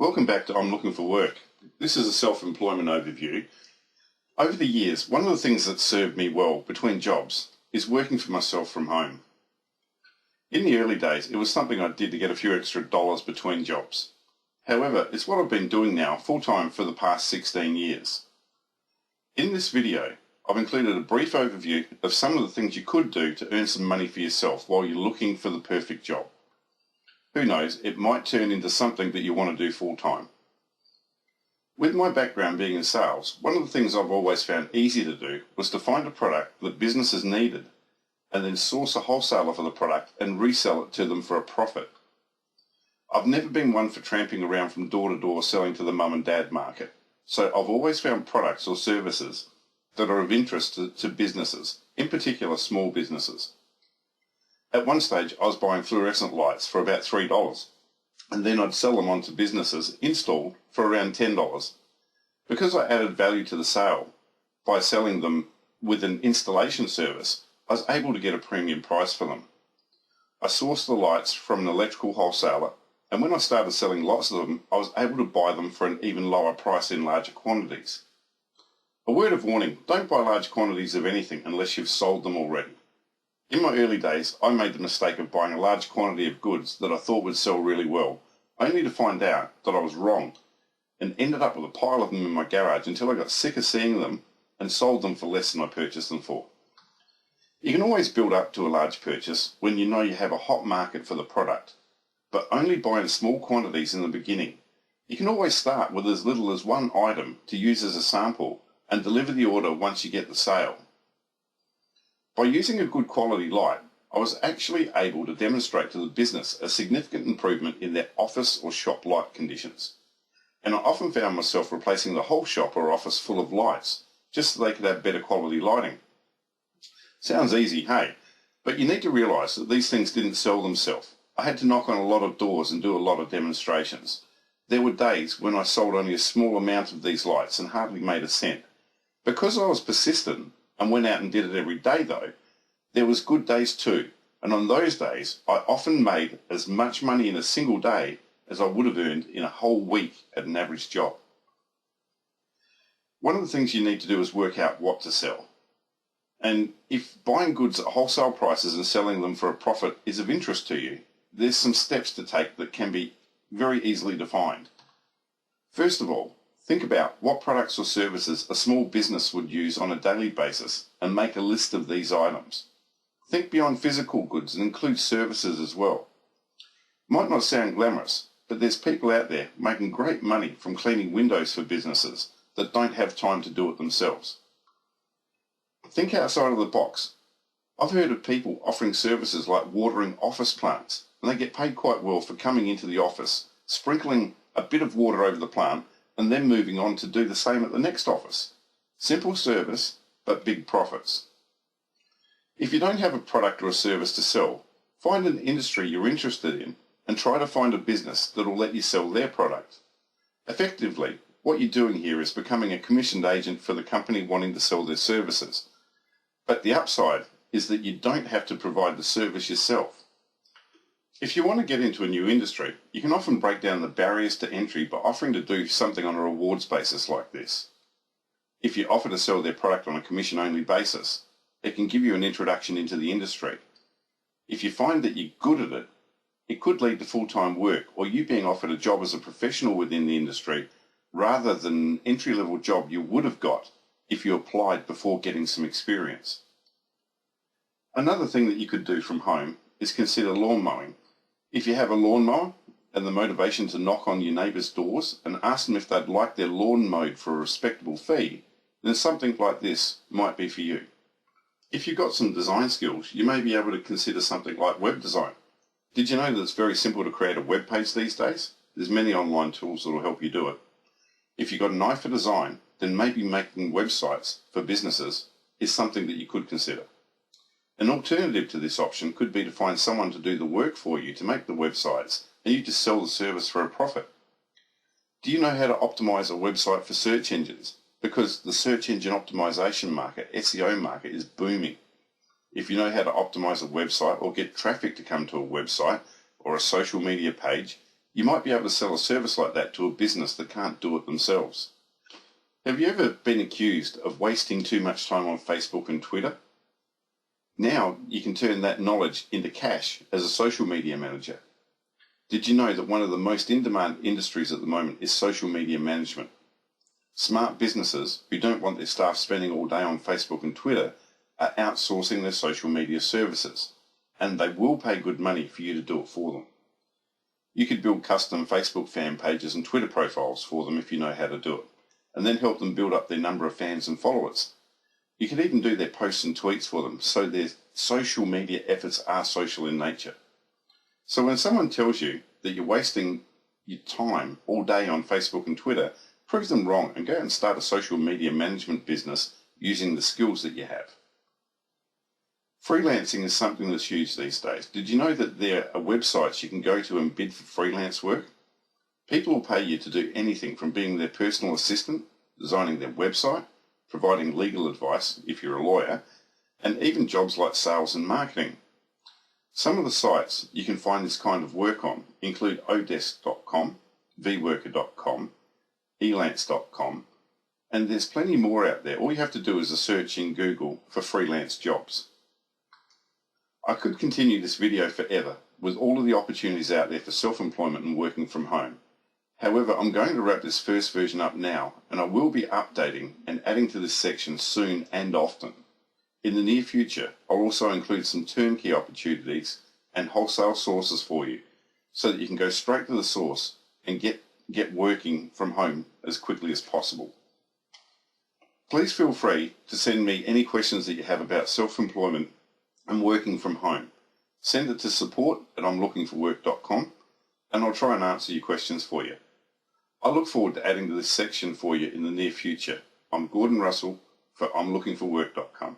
Welcome back to I'm Looking for Work. This is a self-employment overview. Over the years, one of the things that served me well between jobs is working for myself from home. In the early days, it was something I did to get a few extra dollars between jobs. However, it's what I've been doing now full-time for the past 16 years. In this video, I've included a brief overview of some of the things you could do to earn some money for yourself while you're looking for the perfect job. Who knows, it might turn into something that you want to do full-time. With my background being in sales, one of the things I've always found easy to do was to find a product that businesses needed and then source a wholesaler for the product and resell it to them for a profit. I've never been one for tramping around from door to door selling to the mum and dad market, so I've always found products or services that are of interest to businesses, in particular small businesses. At one stage, I was buying fluorescent lights for about $3, and then I'd sell them on to businesses installed for around $10. Because I added value to the sale by selling them with an installation service, I was able to get a premium price for them. I sourced the lights from an electrical wholesaler, and when I started selling lots of them, I was able to buy them for an even lower price in larger quantities. A word of warning, don't buy large quantities of anything unless you've sold them already. In my early days, I made the mistake of buying a large quantity of goods that I thought would sell really well, only to find out that I was wrong, and ended up with a pile of them in my garage until I got sick of seeing them and sold them for less than I purchased them for. You can always build up to a large purchase when you know you have a hot market for the product, but only buy in small quantities in the beginning. You can always start with as little as one item to use as a sample and deliver the order once you get the sale. By using a good quality light, I was actually able to demonstrate to the business a significant improvement in their office or shop light conditions. And I often found myself replacing the whole shop or office full of lights, just so they could have better quality lighting. Sounds easy, hey? But you need to realise that these things didn't sell themselves. I had to knock on a lot of doors and do a lot of demonstrations. There were days when I sold only a small amount of these lights and hardly made a cent. Because I was persistent and went out and did it every day though, there was good days too, and on those days I often made as much money in a single day as I would have earned in a whole week at an average job. One of the things you need to do is work out what to sell. And if buying goods at wholesale prices and selling them for a profit is of interest to you, there's some steps to take that can be very easily defined. First of all, think about what products or services a small business would use on a daily basis and make a list of these items. Think beyond physical goods and include services as well. Might not sound glamorous, but there's people out there making great money from cleaning windows for businesses that don't have time to do it themselves. Think outside of the box. I've heard of people offering services like watering office plants, and they get paid quite well for coming into the office, sprinkling a bit of water over the plant, and then moving on to do the same at the next office. Simple service, but big profits. If you don't have a product or a service to sell, find an industry you're interested in and try to find a business that will let you sell their product. Effectively, what you're doing here is becoming a commissioned agent for the company wanting to sell their services. But the upside is that you don't have to provide the service yourself. If you want to get into a new industry, you can often break down the barriers to entry by offering to do something on a rewards basis like this. If you offer to sell their product on a commission-only basis, it can give you an introduction into the industry. If you find that you're good at it, it could lead to full-time work or you being offered a job as a professional within the industry rather than an entry-level job you would have got if you applied before getting some experience. Another thing that you could do from home is consider lawn mowing. If you have a lawnmower and the motivation to knock on your neighbours' doors and ask them if they'd like their lawn mowed for a respectable fee, then something like this might be for you. If you've got some design skills, you may be able to consider something like web design. Did you know that it's very simple to create a web page these days? There's many online tools that will help you do it. If you've got an eye for design, then maybe making websites for businesses is something that you could consider. An alternative to this option could be to find someone to do the work for you to make the websites and you just sell the service for a profit. Do you know how to optimize a website for search engines? Because the search engine optimization market, SEO market, is booming. If you know how to optimize a website or get traffic to come to a website or a social media page, You might be able to sell a service like that to a business that can't do it themselves. Have you ever been accused of wasting too much time on Facebook and Twitter? Now you can turn that knowledge into cash as a social media manager. Did you know that one of the most in-demand industries at the moment is social media management? Smart businesses who don't want their staff spending all day on Facebook and Twitter are outsourcing their social media services, and they will pay good money for you to do it for them. You could build custom Facebook fan pages and Twitter profiles for them if you know how to do it, and then help them build up their number of fans and followers. You could even do their posts and tweets for them, so their social media efforts are social in nature. So when someone tells you that you're wasting your time all day on Facebook and Twitter, prove them wrong and go out and start a social media management business using the skills that you have. Freelancing is something that's huge these days. Did you know that there are websites you can go to and bid for freelance work? People will pay you to do anything from being their personal assistant, designing their website, providing legal advice if you're a lawyer, and even jobs like sales and marketing. Some of the sites you can find this kind of work on include odesk.com, vworker.com, elance.com, and there's plenty more out there. All you have to do is a search in Google for freelance jobs. I could continue this video forever with all of the opportunities out there for self-employment and working from home. However, I'm going to wrap this first version up now, and I will be updating and adding to this section soon and often. In the near future, I'll also include some turnkey opportunities and wholesale sources for you, so that you can go straight to the source and get working from home as quickly as possible. Please feel free to send me any questions that you have about self-employment and working from home. Send it to support@imlookingforwork.com and I'll try and answer your questions for you. I look forward to adding to this section for you in the near future. I'm Gordon Russell for imlookingforwork.com.